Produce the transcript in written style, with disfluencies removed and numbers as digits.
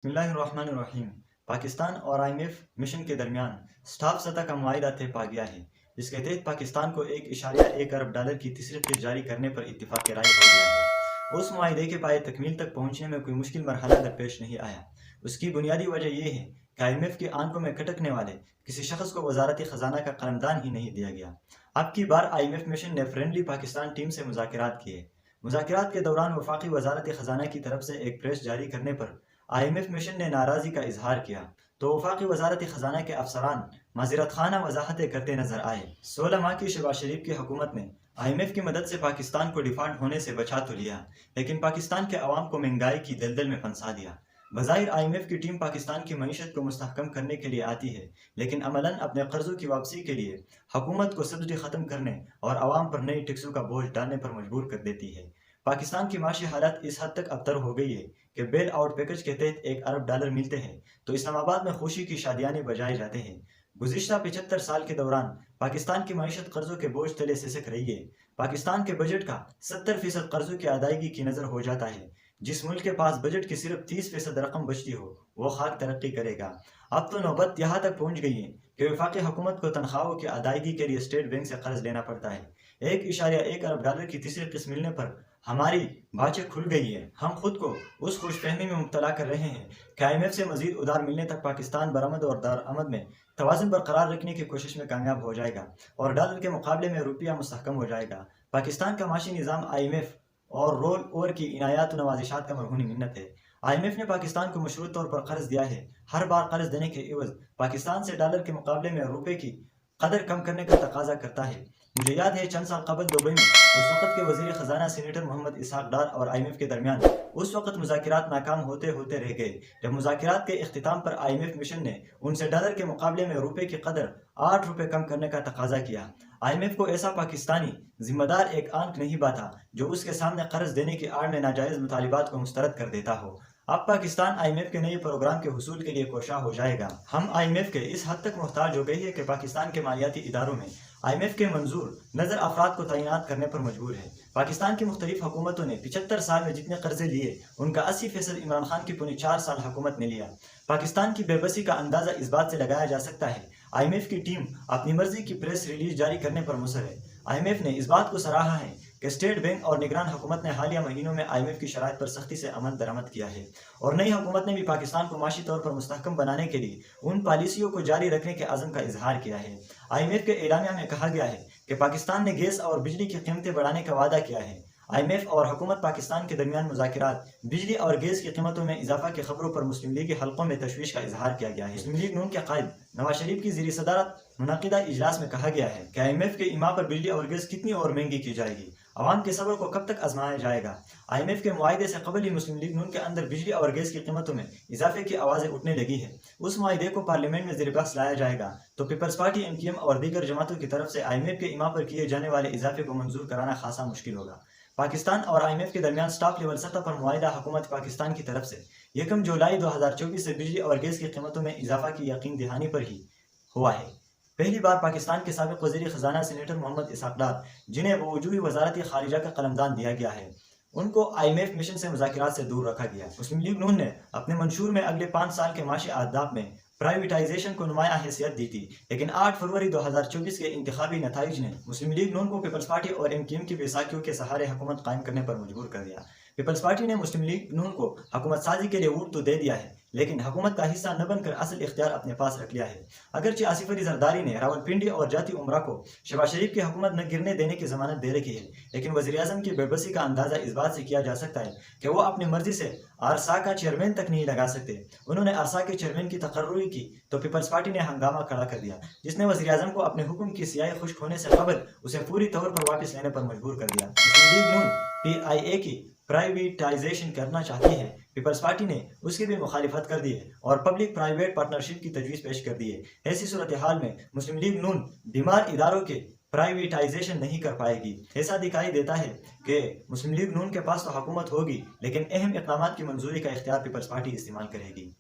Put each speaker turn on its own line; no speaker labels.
बिस्मिल्लाहिर्रहमानिर्रहीम। पाकिस्तान और IMF mission के दरमियान स्टाफ सतह का मुआहिदा तय पा गया है, जिसके तहत पाकिस्तान को $1.1 अरब की तीसरी किस्त जारी करने पर इत्तिफाक राय हो गया है। उस मुआहिदे के पाए तकमील तक पहुंचने में कोई मुश्किल मरहला दरपेश नहीं आया। उसकी बुनियादी वजह यह है कि आईएमएफ की आंखों में खटकने वाले किसी शख्स को वजारती खजाना का कलमदान ही नहीं दिया गया। अब की बार आईएमएफ मिशन ने फ्रेंडली पाकिस्तान टीम से मुज़ाकरात किए। मुज़ाकरात के दौरान वफाकी वजारती खजाना की तरफ से एक प्रेस जारी करने पर आईएमएफ मिशन ने नाराज़गी का इजहार किया तो वफाकी वजारती खजाना के अफसरान माजरत खाना वजाहतें करते नजर आए। 16 माह की शहबाज शरीफ की हुकूमत ने आईएमएफ की मदद से पाकिस्तान को डिफॉल्ट होने से बचा तो लिया, लेकिन पाकिस्तान के अवाम को महंगाई की दलदल में फंसा दिया। बज़ाहिर आईएमएफ की टीम पाकिस्तान की मईशत को मुस्तहकम करने के लिए आती है, लेकिन अमलन अपने कर्जों की वापसी के लिए हुकूमत को सब्सिडी ख़त्म करने और आवाम पर नई टैक्सों का बोझ डालने पर मजबूर कर देती है। पाकिस्तान की माशी हालत इस हद तक अबतर हो गई है कि बेल आउट पैकेज के तहत $1 अरब मिलते हैं तो इस्लामाबाद में खुशी की शादियाने बजाए जाते हैं। गुज़िश्ता 75 साल के दौरान पाकिस्तान की मईशत कर्जों के बोझ तले सिसक रही है। पाकिस्तान के बजट का 70% कर्जों की अदायगी की नज़र हो जाता है। जिस मुल्क के पास बजट की सिर्फ 30% रकम बचती हो वो खाक तरक्की करेगा। अब तो नौबत यहाँ तक पहुँच गई है कि वफाकी हुकूमत को तनख्वाहों की अदायगी के लिए स्टेट बैंक से कर्ज लेना पड़ता है। $1.1 अरब की तीसरी किस्त मिलने पर हमारी बातें खुल गई है। हम खुद को उस खुशफहमी में मुब्तला कर रहे हैं कि आईएमएफ से मजीद उधार मिलने तक पाकिस्तान बरामद और दरामद में तवाज़ुन बरकरार रखने की कोशिश में कामयाब हो जाएगा और डॉलर के मुकाबले में रुपया मुस्तहकम हो जाएगा। पाकिस्तान का माशी निज़ाम आईएमएफ और रोल ओवर की इनायात नवाजिशात का मरहूनी मिन्नत है। आईएमएफ ने पाकिस्तान को मशरूत तौर पर कर्ज दिया है। हर बार कर्ज देने के एवज पाकिस्तान से डॉलर के मुकाबले में रुपये की कदर कम करने का तकाजा करता है। मुझे याद है चंद साल कबल दुबई में उस वक्त के वजीर खजाना सीनेटर मोहम्मद इसहाक डार और आईएमएफ के दरमियान उस वक्त मुज़ाकरात नाकाम होते होते रह गए। जब मुज़ाकरात के इख्तिताम पर आईएमएफ मिशन ने उनसे डॉलर के मुकाबले में रुपये की कदर $8 कम करने का तकाजा किया। आईएमएफ को ऐसा पाकिस्तानी जिम्मेदार एक आंक नहीं बाता जो उसके सामने कर्ज देने की आड़ में नाजायज मुतालिबात को मुस्तरद कर देता हो। अब पाकिस्तान आईएमएफ के नए प्रोग्राम के हुसूल के लिए कोशा हो जाएगा। हम आईएमएफ के इस हद तक मोहताज हो गई है कि पाकिस्तान के मालियाती इदारों में आईएमएफ के मंजूर नजर अफराद को तैनात करने पर मजबूर है। पाकिस्तान की मुख्तलिफ हुकूमतों ने 75 साल में जितने कर्जे लिए उनका 80% इमरान खान की पौने 4 साल हुकूमत ने लिया। पाकिस्तान की बेबसी का अंदाजा इस बात से लगाया जा सकता है आईएमएफ की टीम अपनी मर्जी की प्रेस रिलीज जारी करने पर मुसर है। आईएमएफ ने इस बात को सराहा है कि स्टेट बैंक और निगरान हुकूमत ने हालिया महीनों में आईएमएफ की शराइत पर सख्ती से अमल दरामद किया है और नई हुकूमत ने भी पाकिस्तान को माशी तौर पर मुस्तहकम बनाने के लिए उन पॉलिसियों को जारी रखने के आज़म का इजहार किया है। आईएमएफ के एलामिया में कहा गया है कि पाकिस्तान ने गैस और बिजली की कीमतें बढ़ाने का वादा किया है। आईएमएफ और हुकूमत पाकिस्तान के दरमियान मुज़ाकरात बिजली और गैस की कीमतों में इजाफा की खबरों पर मुस्लिम लीग के हलकों में तशवीश का इजहार किया गया है। मुस्लिम लीग नून के कायद नवाज शरीफ की ज़ेर सदारत मुनक़िदा इजलास में कहा गया है कि आईएमएफ के इमा पर बिजली और गैस कितनी और महंगी की जाएगी, आवाम के सब्र को कब तक आजमाया जाएगा। आईएमएफ के मुआहिदे से कबल ही मुस्लिम लीग नून के अंदर बिजली और गैस की कीमतों में इजाफे की आवाज़ें उठने लगी है। उस मुआहिदे को पार्लियामेंट में ज़ेर बहस लाया जाएगा तो पीपल्स पार्टी एमक्यूएम और दीगर जमातों की तरफ से आईएमएफ के इमा पर किए जाने वाले इजाफे को मंजूर कराना खासा मुश्किल होगा। पाकिस्तान और आईएमएफ के दरमियान स्टाफ लेवल सतह पर मुआहिदा हुकूमत पाकिस्तान की तरफ से 1 जुलाई 2024 से बिजली और गैस की कीमतों में इजाफा की यकीन दहानी पर ही हुआ है। पहली बार पाकिस्तान के साबिक वज़ीर खजाना सीनेटर मोहम्मद इसहाक डार, जिन्हें वजूही वजारत खारिजा का कलमदान दिया गया है, उनको आईएमएफ मिशन से मुज़ाकरात से दूर रखा गया। मुस्लिम लीग नून ने अपने मंशूर में अगले 5 साल के माशी अहदाफ में प्राइवेटाइजेशन को नुमाया हैसियत दी थी, लेकिन 8 फरवरी 2024 के इंतखाबी नताइज ने मुस्लिम लीग नून को पीपल्स पार्टी और एमक्यूएम की बैसाखियों के सहारे हुकूमत कायम करने पर मजबूर कर दिया। पीपल्स पार्टी ने मुस्लिम लीग नून को हुकूमत साजी के लिए वोट तो दे दिया है, लेकिन हुकूमत का हिस्सा न बनकर असल इख्तियार अपने पास रख लिया है। अगरचे आसिफ अली जरदारी ने रावलपिंडी और जाती उमरा को शहबाज शरीफ की हुकूमत न गिरने देने की जमानत दे रखी है, लेकिन वज़ीर आज़म की बेबसी का अंदाजा इस बात से किया जा सकता है कि वो अपनी मर्जी से आरसा का चेयरमैन तक नहीं लगा सकते। उन्होंने आरसा के चेयरमैन की तकर्रुरी की तो पीपल्स पार्टी ने हंगामा खड़ा कर दिया, जिसने वज़ीर आज़म को अपने हुक्म की सियाही खुश्क होने से कबल उसे पूरी तौर पर वापस लेने पर मजबूर कर दिया। मुस्लिम लीग नून पीआईए की प्राइवेटाइजेशन करना चाहती है। पीपल्स पार्टी ने उसकी भी मुखालिफत कर दी है और पब्लिक प्राइवेट पार्टनरशिप की तजवीज़ पेश कर दी है। ऐसी सूरत हाल में मुस्लिम लीग नून बीमार इदारों के प्राइवेटाइजेशन नहीं कर पाएगी। ऐसा दिखाई देता है कि मुस्लिम लीग नून के पास तो हुकूमत होगी, लेकिन अहम इक़दामात की मंजूरी का इख्तियार पीपल्स पार्टी इस्तेमाल करेगी।